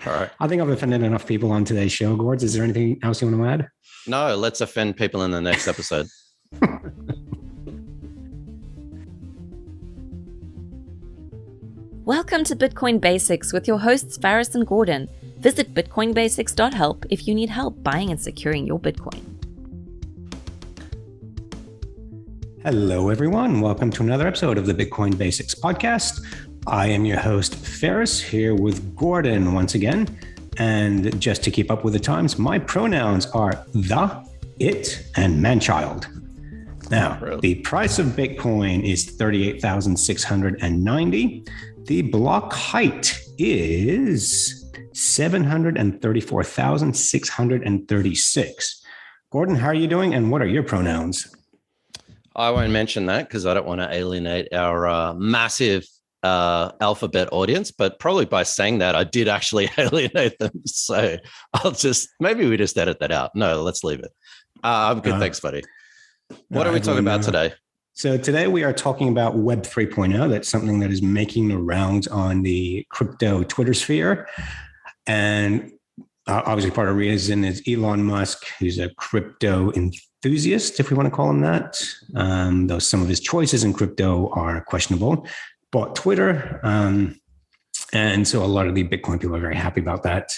All right. I think I've offended enough people on today's show, Gords. Is there anything else you want to add? No, let's offend people in the next episode. Welcome to Bitcoin Basics with your hosts Faris and Gordon. Visit bitcoinbasics.help if you need help buying and securing your Bitcoin. Hello, everyone. Welcome to another episode of the Bitcoin Basics podcast. I am your host, Faris, here with Gordon once again. And just to keep up with the times, my pronouns are the, it, and man-child. Now, the price of Bitcoin is 38,690. The block height is 734,636. Gordon, how are you doing? And what are your pronouns? I won't mention that because I don't want to alienate our massive alphabet audience, but probably by saying that, I did actually alienate them. So maybe we just edit that out. No, let's leave it. I'm good. Thanks, buddy. What are we talking about today? So today we are talking about Web 3.0. That's something that is making the rounds on the crypto Twitter sphere. And obviously part of the reason is Elon Musk, who's a crypto enthusiast, if we want to call him that, though some of his choices in crypto are questionable, bought Twitter. And so a lot of the Bitcoin people are very happy about that.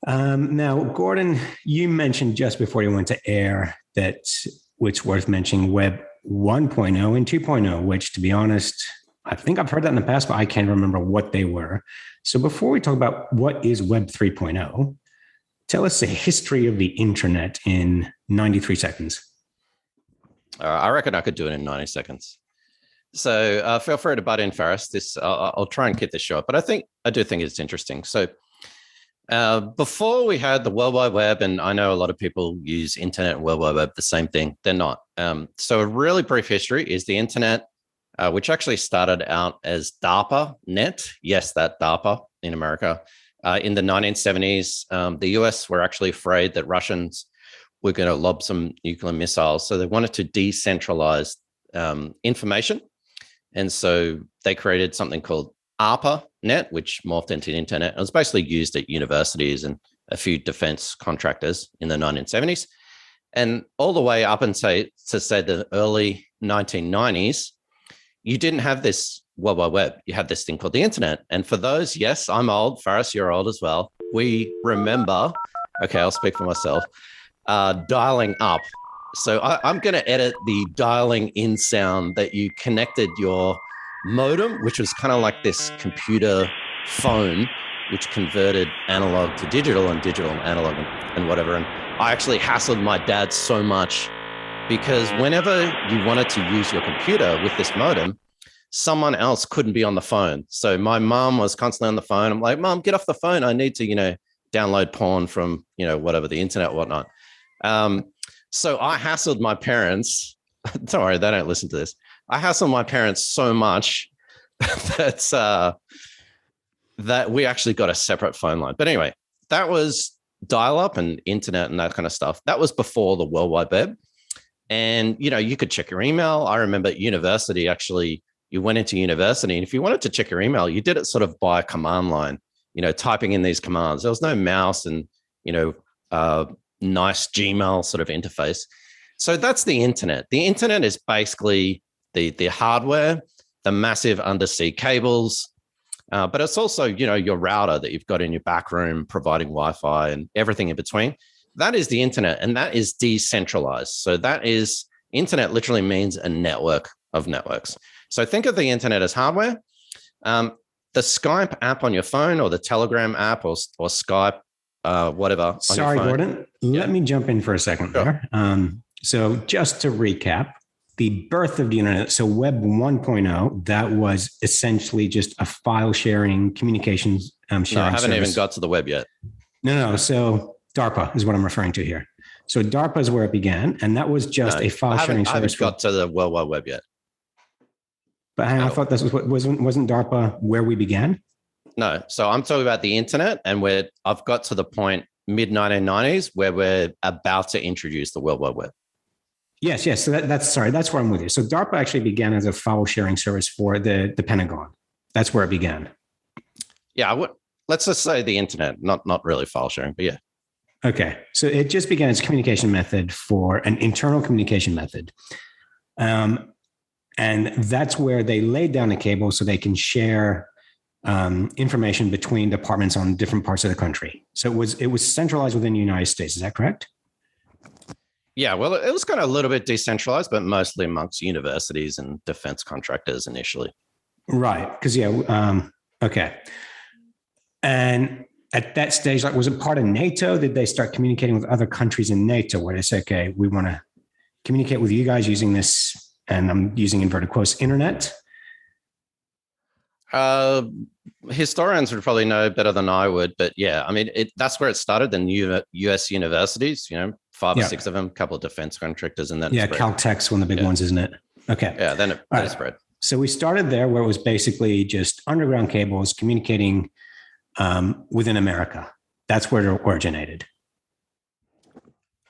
Now, Gordon, you mentioned just before you went to air that it's worth mentioning Web 1.0 and 2.0, which, to be honest, I think I've heard that in the past, but I can't remember what they were. So before we talk about what is Web 3.0, tell us the history of the internet in 93 seconds. I reckon I could do it in 90 seconds. So feel free to butt in, Faris. I'll try and keep this short, but I do think it's interesting. So before we had the World Wide Web, and I know a lot of people use internet and World Wide Web the same thing. They're not. So a really brief history is the internet, which actually started out as DARPANET. Yes, that DARPA in America. In the 1970s, the US were actually afraid that Russians were going to lob some nuclear missiles. So they wanted to decentralize information. And so they created something called ARPANET, which morphed into the internet. It was basically used at universities and a few defense contractors in the 1970s. And all the way up and say the early 1990s, you didn't have this World Wide Web. You had this thing called the internet. And for those, yes, I'm old. Faris, you're old as well. We remember, okay, I'll speak for myself, dialing up. So I'm going to edit the dialing in sound that you connected your modem, which was kind of like this computer phone, which converted analog to digital and digital and analog and whatever. And I actually hassled my dad so much because whenever you wanted to use your computer with this modem, someone else couldn't be on the phone. So my mom was constantly on the phone. I'm like, Mom, get off the phone. I need to, download porn from, whatever, the internet, whatnot. So I hassled my parents. Don't worry, they don't listen to this. I hassled my parents so much that we actually got a separate phone line. But anyway, that was dial-up and internet and that kind of stuff. That was before the World Wide Web. And, you could check your email. I remember at university, actually, you went into university, and if you wanted to check your email, you did it sort of by command line, typing in these commands. There was no mouse and, nice Gmail sort of interface. So that's the internet. The internet is basically the hardware, the massive undersea cables, but it's also, your router that you've got in your back room providing Wi-Fi and everything in between. That is the internet, and that is decentralized. So that is, internet literally means a network of networks. So think of the internet as hardware. The Skype app on your phone, or the Telegram app, or Skype, whatever. Sorry, Gordon. Let me jump in for a second there. So just to recap, the birth of the internet, so Web 1.0, that was essentially just a file sharing, communications sharing service. No, I haven't even got to the web yet. No. So DARPA is what I'm referring to here. So DARPA is where it began, and that was just a file sharing service. I haven't got to the World Wide Web yet. But I thought this was wasn't DARPA where we began? No. So I'm talking about the internet, and I've got to the point mid-1990s where we're about to introduce the World Wide Web. Yes. So that's where I'm with you. So DARPA actually began as a file sharing service for the Pentagon. That's where it began. Yeah, let's just say the internet, not really file sharing, but yeah. Okay. So it just began as a communication method for an internal communication method. And that's where they laid down a cable so they can share information between departments on different parts of the country. So it was centralized within the United States. Is that correct? Yeah, well, it was kind of a little bit decentralized, but mostly amongst universities and defense contractors initially. Right. Because, okay. And at that stage, like, was it part of NATO? Did they start communicating with other countries in NATO where they say, okay, we want to communicate with you guys using this, and I'm using inverted quotes, internet? Historians would probably know better than I would, but yeah, I mean, that's where it started. The US universities, 5 or 6 of them, a couple of defense contractors, and then Caltech's one of the big ones, isn't it? Okay. Yeah, then it spread. So we started there where it was basically just underground cables communicating within America. That's where it originated.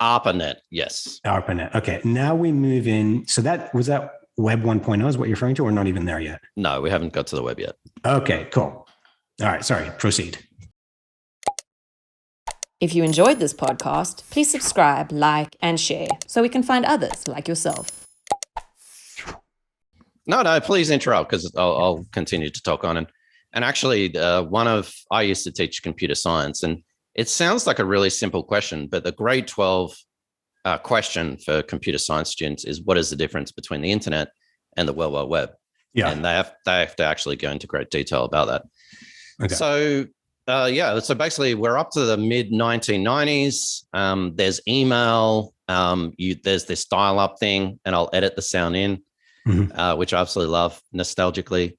ARPANET, yes. ARPANET. Okay. Now we move in. So was that Web 1.0 is what you're referring to, or not even there yet? No, we haven't got to the web yet. Okay, cool. All right. Sorry. Proceed. If you enjoyed this podcast, please subscribe, like, and share so we can find others like yourself. No, please interrupt because I'll continue to talk on. And actually, I used to teach computer science, and it sounds like a really simple question, but the grade 12 question for computer science students is, what is the difference between the internet and the World Wide Web? Yeah. And they have to actually go into great detail about that. Okay. So, so basically we're up to the mid 1990s. There's email, there's this dial-up thing, and I'll edit the sound in, which I absolutely love nostalgically.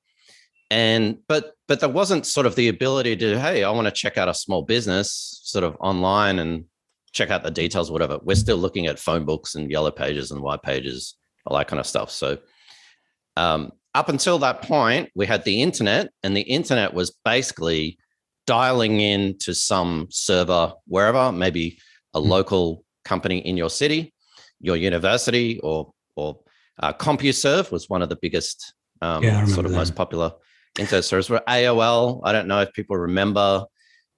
But there wasn't sort of the ability to, hey, I want to check out a small business sort of online and check out the details, whatever. We're still looking at phone books and yellow pages and white pages, all that kind of stuff. So up until that point, we had the internet, and the internet was basically dialing in to some server wherever, maybe a local company in your city, your university, or CompuServe was one of the biggest sort of most popular internet servers. Were AOL. I don't know if people remember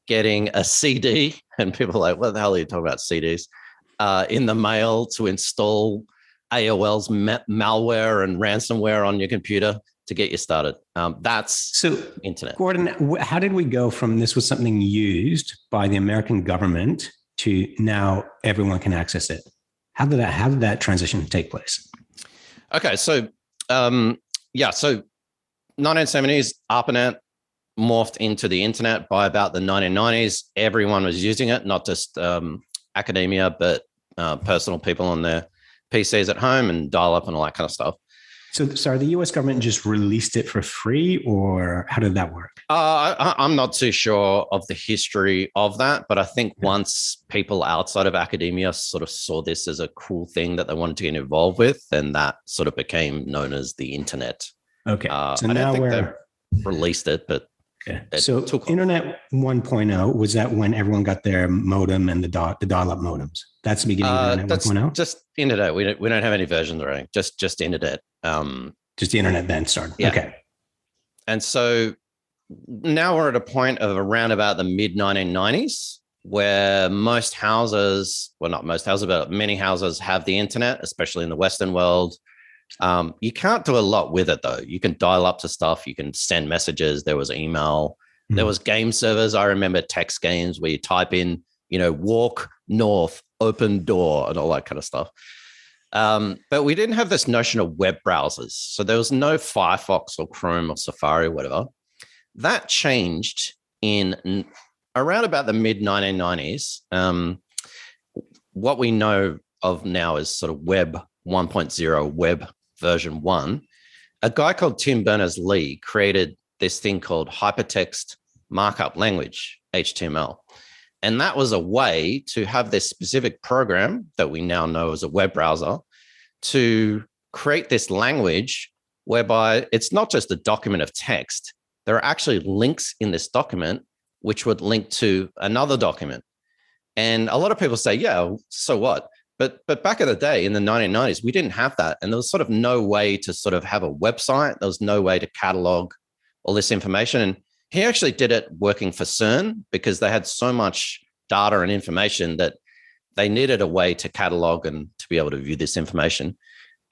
getting a CD, and people are like, what the hell are you talking about, CDs? In the mail to install AOL's malware and ransomware on your computer to get you started. That's internet. Gordon, how did we go from this was something used by the American government to now everyone can access it? How did that transition take place? Okay, so 1970s, ARPANET morphed into the internet. By about the 1990s. Everyone was using it, not just academia, but personal people on their PCs at home and dial up and all that kind of stuff. So, sorry, the US government just released it for free, or how did that work? I'm not too sure of the history of that, but I think once people outside of academia sort of saw this as a cool thing that they wanted to get involved with, then that sort of became known as the internet. Okay. So now we're released it, but so Internet 1.0, was that when everyone got their modem and the dial-up modems? That's the beginning of Internet 1.0? Just internet. We don't have any versions or anything. Just internet. Just the internet then started. Yeah. Okay. And so now we're at a point of around about the mid 1990s where most houses, well, not most houses, but many houses have the internet, especially in the Western world. You can't do a lot with it, though. You can dial up to stuff. You can send messages. There was email. There was game servers. I remember text games where you type in, walk north, open door, and all that kind of stuff. But we didn't have this notion of web browsers. So there was no Firefox or Chrome or Safari or whatever. That changed in around about the mid 1990s. What we know of now is sort of Web 1.0, Web version 1. A guy called Tim Berners-Lee created this thing called Hypertext Markup Language, HTML. And that was a way to have this specific program that we now know as a web browser to create this language whereby it's not just a document of text. There are actually links in this document which would link to another document. And a lot of people say, yeah, so what? But back in the day, in the 1990s, we didn't have that. And there was sort of no way to sort of have a website. There was no way to catalog all this information. And He actually did it working for CERN because they had so much data and information that they needed a way to catalog and to be able to view this information.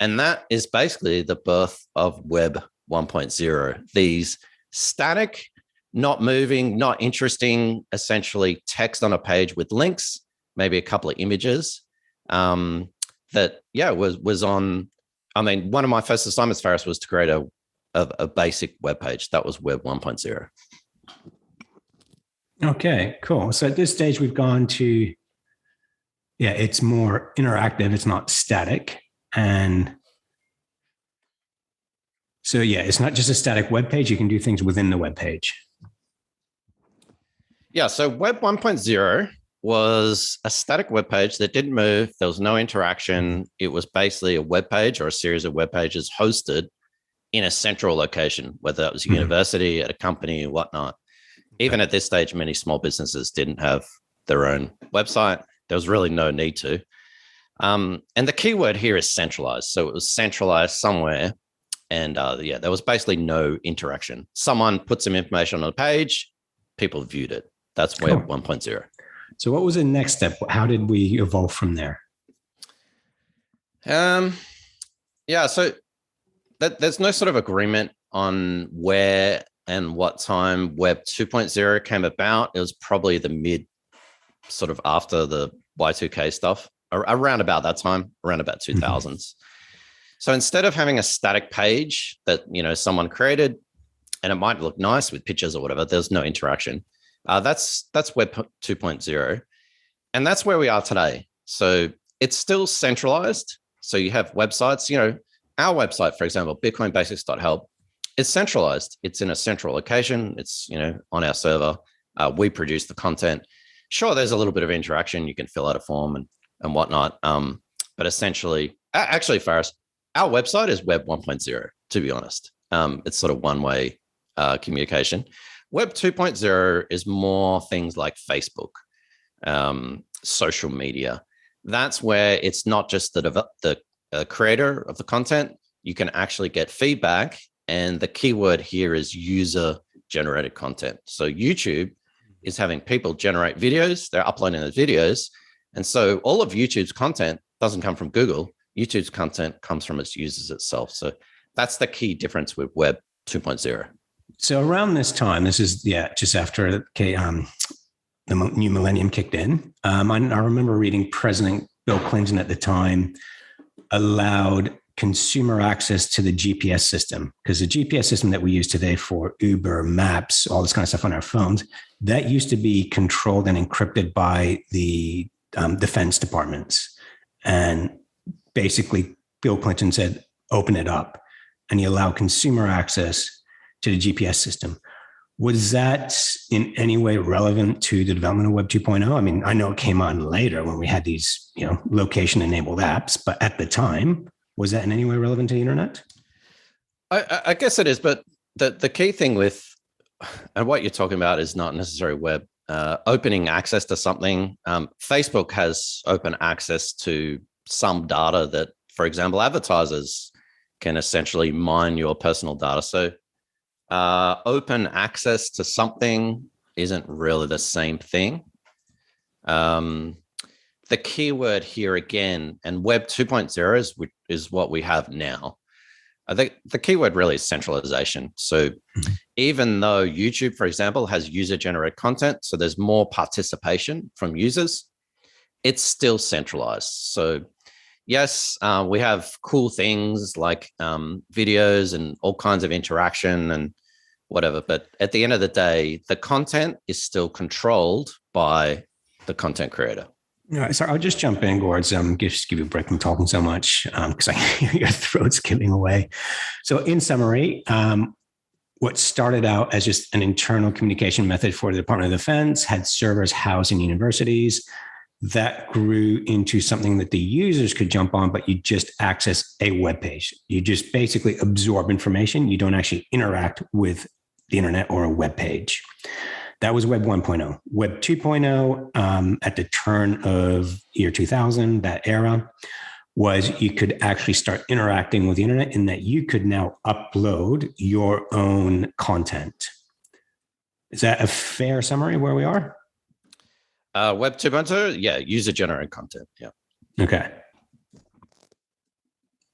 And that is basically the birth of Web 1.0. These static, not moving, not interesting, essentially text on a page with links, maybe a couple of images that, was on. I mean, one of my first assignments, Faris, was to create a basic web page. That was Web 1.0. Okay, cool. So at this stage, we've gone to, it's more interactive. It's not static. And so, it's not just a static web page. You can do things within the web page. Yeah, so Web 1.0 was a static web page that didn't move. There was no interaction. It was basically a web page or a series of web pages hosted in a central location, whether that was a university, at a company, or whatnot. Even at this stage, many small businesses didn't have their own website. There was really no need to. And the keyword here is centralized. So it was centralized somewhere. And there was basically no interaction. Someone put some information on a page, people viewed it. That's Web 1.0. So what was the next step? How did we evolve from there? So there's no sort of agreement on where and what time Web 2.0 came about. It was probably the mid, sort of after the Y2K stuff, around about that time, around about 2000s. So instead of having a static page that, someone created, and it might look nice with pictures or whatever, there's no interaction. That's Web 2.0. And that's where we are today. So it's still centralized. So you have websites, our website, for example, bitcoinbasics.help, is centralized. It's in a central location. It's, on our server. We produce the content. Sure, there's a little bit of interaction. You can fill out a form and whatnot. But essentially, actually, Faris, our website is Web 1.0, to be honest. It's sort of one-way communication. Web 2.0 is more things like Facebook, social media. That's where it's not just the creator of the content. You can actually get feedback. And the keyword here is user-generated content. So YouTube is having people generate videos. They're uploading those videos. And so all of YouTube's content doesn't come from Google. YouTube's content comes from its users itself. So that's the key difference with Web 2.0. So around this time, this is, just after the new millennium kicked in. I remember reading President Bill Clinton at the time allowed consumer access to the GPS system, because the GPS system that we use today for Uber, Maps, all this kind of stuff on our phones, that used to be controlled and encrypted by the defense departments. And basically, Bill Clinton said, open it up. And he allowed consumer access to the GPS system. Was that in any way relevant to the development of Web 2.0? I mean, I know it came on later when we had these, location-enabled apps, but at the time, was that in any way relevant to the internet? I guess it is, but the key thing with, and what you're talking about is not necessarily web, opening access to something. Facebook has open access to some data that, for example, advertisers can essentially mine your personal data. So open access to something isn't really the same thing. The keyword here again, and Web 2.0 is what we have now. I think the keyword really is centralization. So even though YouTube, for example, has user-generated content, so there's more participation from users, it's still centralized. So yes, we have cool things like videos and all kinds of interaction and whatever. But at the end of the day, the content is still controlled by the content creator. All right, so I'll just jump in, Gord's. Just give you a break from talking so much because I hear your throat's giving away. So in summary, what started out as just an internal communication method for the Department of Defense had servers housed in universities. That grew into something that the users could jump on, but you just access a web page. You just basically absorb information. You don't actually interact with the internet or a web page. That was Web 1.0. Web 2.0, at the turn of year 2000, that era, was you could actually start interacting with the internet in that you could now upload your own content. Is that a fair summary of where we are? Web 2.0, yeah, user-generated content, yeah. Okay.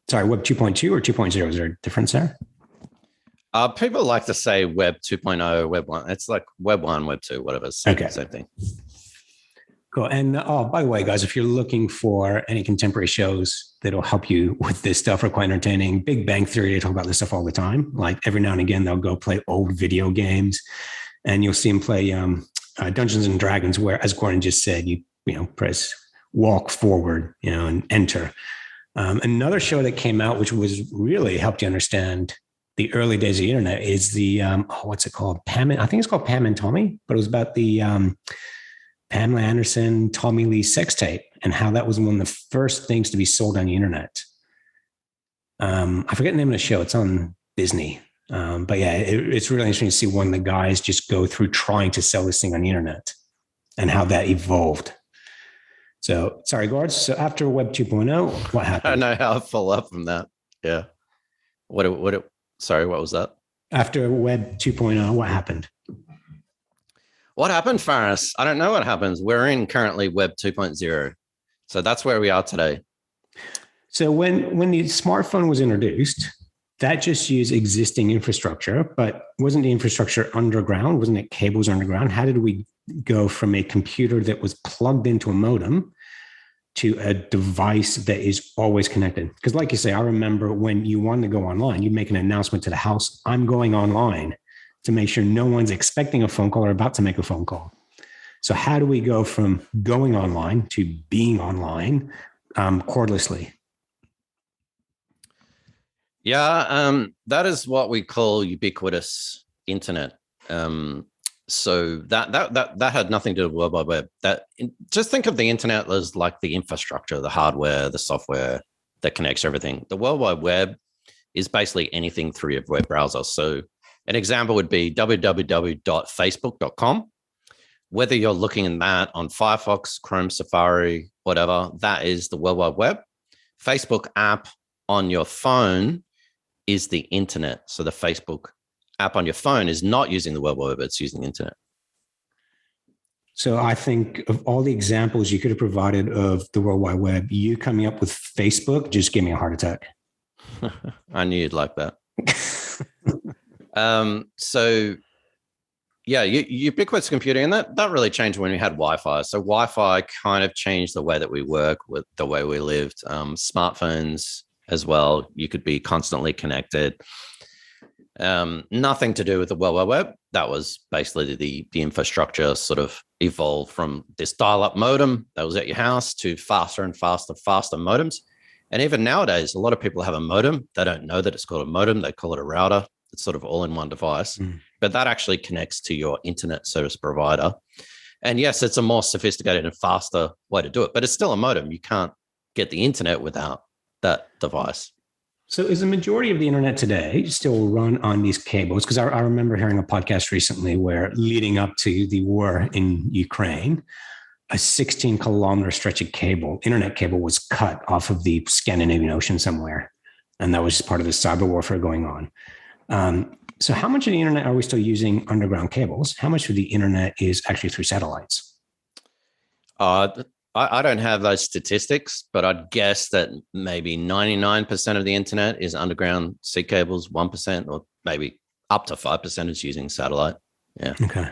Sorry, Web 2.2 or 2.0? Is there a difference there? People like to say Web 2.0, Web 1. It's like Web 1, Web 2, whatever. Same thing. Cool. And by the way, guys, if you're looking for any contemporary shows that'll help you with this stuff, are quite entertaining. Big Bang Theory, they talk about this stuff all the time. Like every now and again, they'll go play old video games, and you'll see them play Dungeons and Dragons, where, as Gordon just said, you press walk forward, and enter. Another show that came out, which was really helped you understand the early days of the internet, is the what's it called? I think it's called Pam and Tommy, but it was about the Pamela Anderson, Tommy Lee sex tape, and how that was one of the first things to be sold on the internet. I forget the name of the show. It's on Disney. But yeah, it's really interesting to see one of the guys just go through trying to sell this thing on the internet and how that evolved. So sorry, Gord. So after Web 2.0, what happened? I know how to follow up from that. Yeah. Sorry, what was that? After Web 2.0, what happened? What happened, Faris? I don't know what happens. We're in currently Web 2.0. So that's where we are today. So when the smartphone was introduced, that just used existing infrastructure, but wasn't the infrastructure underground? Wasn't it cables underground? How did we go from a computer that was plugged into a modem to a device that is always connected? Because like you say, I remember when you wanted to go online, you'd make an announcement to the house, I'm going online, to make sure no one's expecting a phone call or about to make a phone call. So how do we go from going online to being online cordlessly? Yeah, that is what we call ubiquitous internet. So that had nothing to do with World Wide Web. Just think of the internet as like the infrastructure, the hardware, the software that connects everything. The World Wide Web is basically anything through your web browser. So an example would be www.facebook.com. Whether you're looking in that on Firefox, Chrome, Safari, whatever, that is the World Wide Web. Facebook app on your phone is the internet. So the Facebook app on your phone is not using the World Wide Web, it's using the internet. So I think of all the examples you could have provided of the World Wide Web, you coming up with Facebook just gave me a heart attack. I knew you'd like that. So yeah, ubiquitous computing, and that really changed when we had Wi-Fi. So Wi-Fi kind of changed the way that we work, with the way we lived. Smartphones as well, you could be constantly connected. Nothing to do with the World Wide Web. That was basically the infrastructure sort of evolved from this dial-up modem that was at your house to faster and faster modems. And even nowadays, a lot of people have a modem. They don't know that it's called a modem. They call it a router. It's sort of all in one device, but that actually connects to your internet service provider. And yes, it's a more sophisticated and faster way to do it, but it's still a modem. You can't get the internet without that device. So is the majority of the internet today still run on these cables? Because I remember hearing a podcast recently where, leading up to the war in Ukraine, a 16-kilometer stretch of internet cable was cut off of the Scandinavian Ocean somewhere. And that was just part of the cyber warfare going on. So how much of the internet are we still using underground cables? How much of the internet is actually through satellites? I don't have those statistics, but I'd guess that maybe 99% of the internet is underground sea cables, 1%, or maybe up to 5% is using satellite. Yeah. Okay.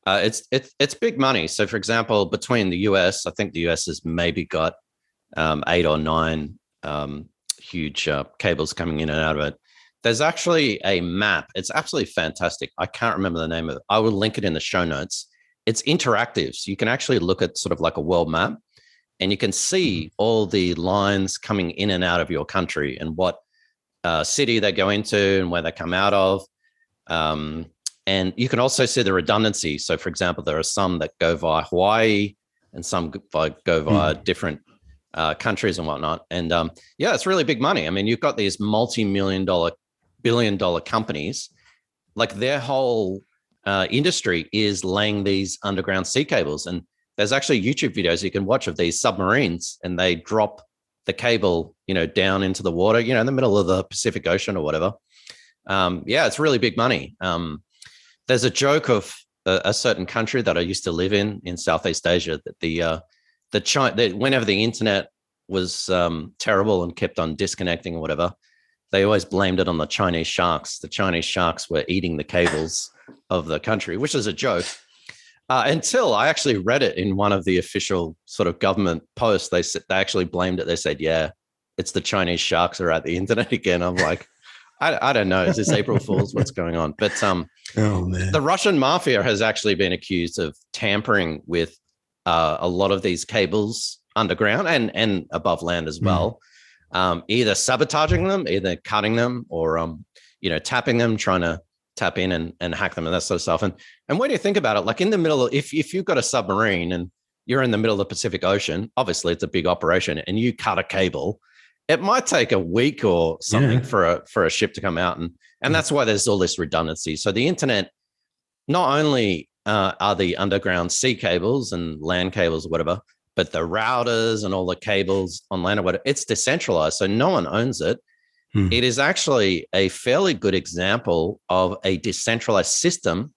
It's big money. So for example, between the US, I think the US has maybe got 8 or 9 huge cables coming in and out of it. There's actually a map. It's absolutely fantastic. I can't remember the name of it. I will link it in the show notes. It's interactive. So you can actually look at sort of like a world map, and you can see all the lines coming in and out of your country and what city they go into and where they come out of. And you can also see the redundancy. So for example, there are some that go via Hawaii and some go via different countries and whatnot. And yeah, it's really big money. I mean, you've got these multi-million-dollar, billion-dollar companies, like their whole industry is laying these underground sea cables. And there's actually YouTube videos you can watch of these submarines, and they drop the cable, down into the water, in the middle of the Pacific Ocean or whatever. Yeah, it's really big money. there's a joke of a certain country that I used to live in Southeast Asia, that whenever the internet was terrible and kept on disconnecting or whatever, they always blamed it on the Chinese sharks. The Chinese sharks were eating the cables of the country, which is a joke. Until I actually read it in one of the official sort of government posts. They actually blamed it. They said, yeah, it's the Chinese sharks are at the internet again. I'm like, I don't know. Is this April Fool's? What's going on? But oh, man. The Russian mafia has actually been accused of tampering with a lot of these cables underground and above land as well, either sabotaging them, either cutting them, or tapping them, trying to tap in and hack them and that sort of stuff. And when you think about it, like in the middle of, if you've got a submarine and you're in the middle of the Pacific Ocean, obviously it's a big operation, and you cut a cable, it might take a week or something for a ship to come out. And that's why there's all this redundancy. So the internet, not only are the underground sea cables and land cables or whatever, but the routers and all the cables on land or whatever, it's decentralized. So no one owns it. It is actually a fairly good example of a decentralized system,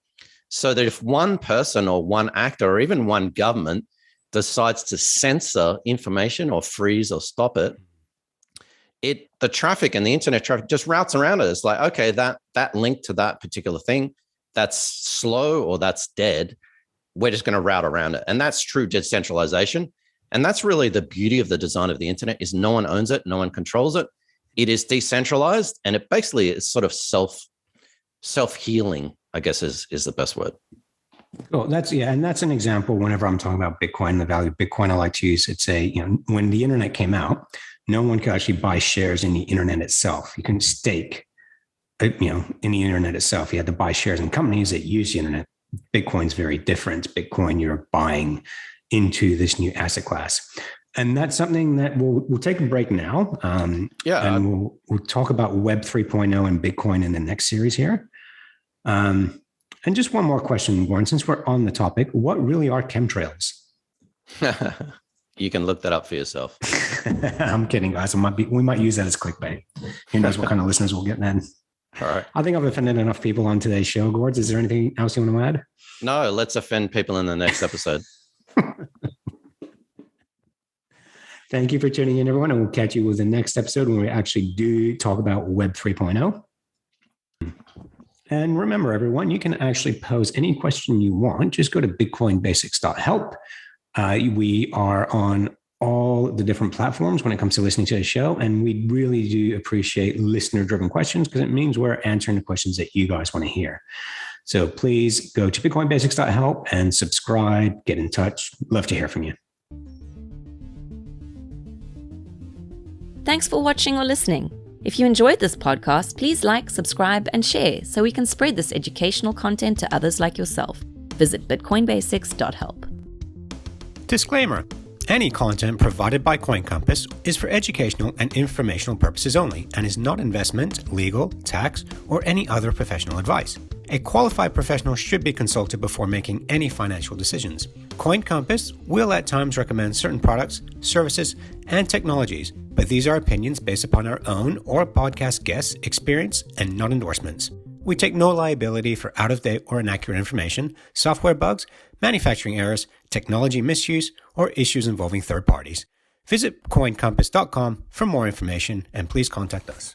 so that if one person or one actor or even one government decides to censor information or freeze or stop it, the traffic and the internet traffic just routes around it. It's like, okay, that link to that particular thing, that's slow or that's dead. We're just going to route around it. And that's true decentralization. And that's really the beauty of the design of the internet, is no one owns it, no one controls it. It is decentralized, and it basically is sort of self-healing, I guess is the best word. Cool. And that's an example. Whenever I'm talking about Bitcoin, the value of Bitcoin, I like to use, when the internet came out, no one could actually buy shares in the internet itself. You couldn't stake, in the internet itself. You had to buy shares in companies that use the internet. Bitcoin's very different. Bitcoin, you're buying into this new asset class. And that's something that we'll take a break now. And we'll talk about Web 3.0 and Bitcoin in the next series here. And just one more question, Warren, since we're on the topic, what really are chemtrails? You can look that up for yourself. I'm kidding, guys. We might use that as clickbait. Who knows what kind of listeners we'll get then. All right. I think I've offended enough people on today's show, Gords. Is there anything else you want to add? No, let's offend people in the next episode. Thank you for tuning in, everyone. And we'll catch you with the next episode when we actually do talk about Web 3.0. And remember, everyone, you can actually pose any question you want. Just go to bitcoinbasics.help. We are on all the different platforms when it comes to listening to the show. And we really do appreciate listener-driven questions, because it means we're answering the questions that you guys want to hear. So please go to bitcoinbasics.help and subscribe, get in touch. Love to hear from you. Thanks for watching or listening. If you enjoyed this podcast, please like, subscribe, and share so we can spread this educational content to others like yourself. Visit bitcoinbasics.help. Disclaimer. Any content provided by CoinCompass is for educational and informational purposes only and is not investment, legal, tax, or any other professional advice. A qualified professional should be consulted before making any financial decisions. CoinCompass will at times recommend certain products, services, and technologies, but these are opinions based upon our own or podcast guests' experience and not endorsements. We take no liability for out-of-date or inaccurate information, software bugs, manufacturing errors, technology misuse, or issues involving third parties. Visit coincompass.com for more information, and please contact us.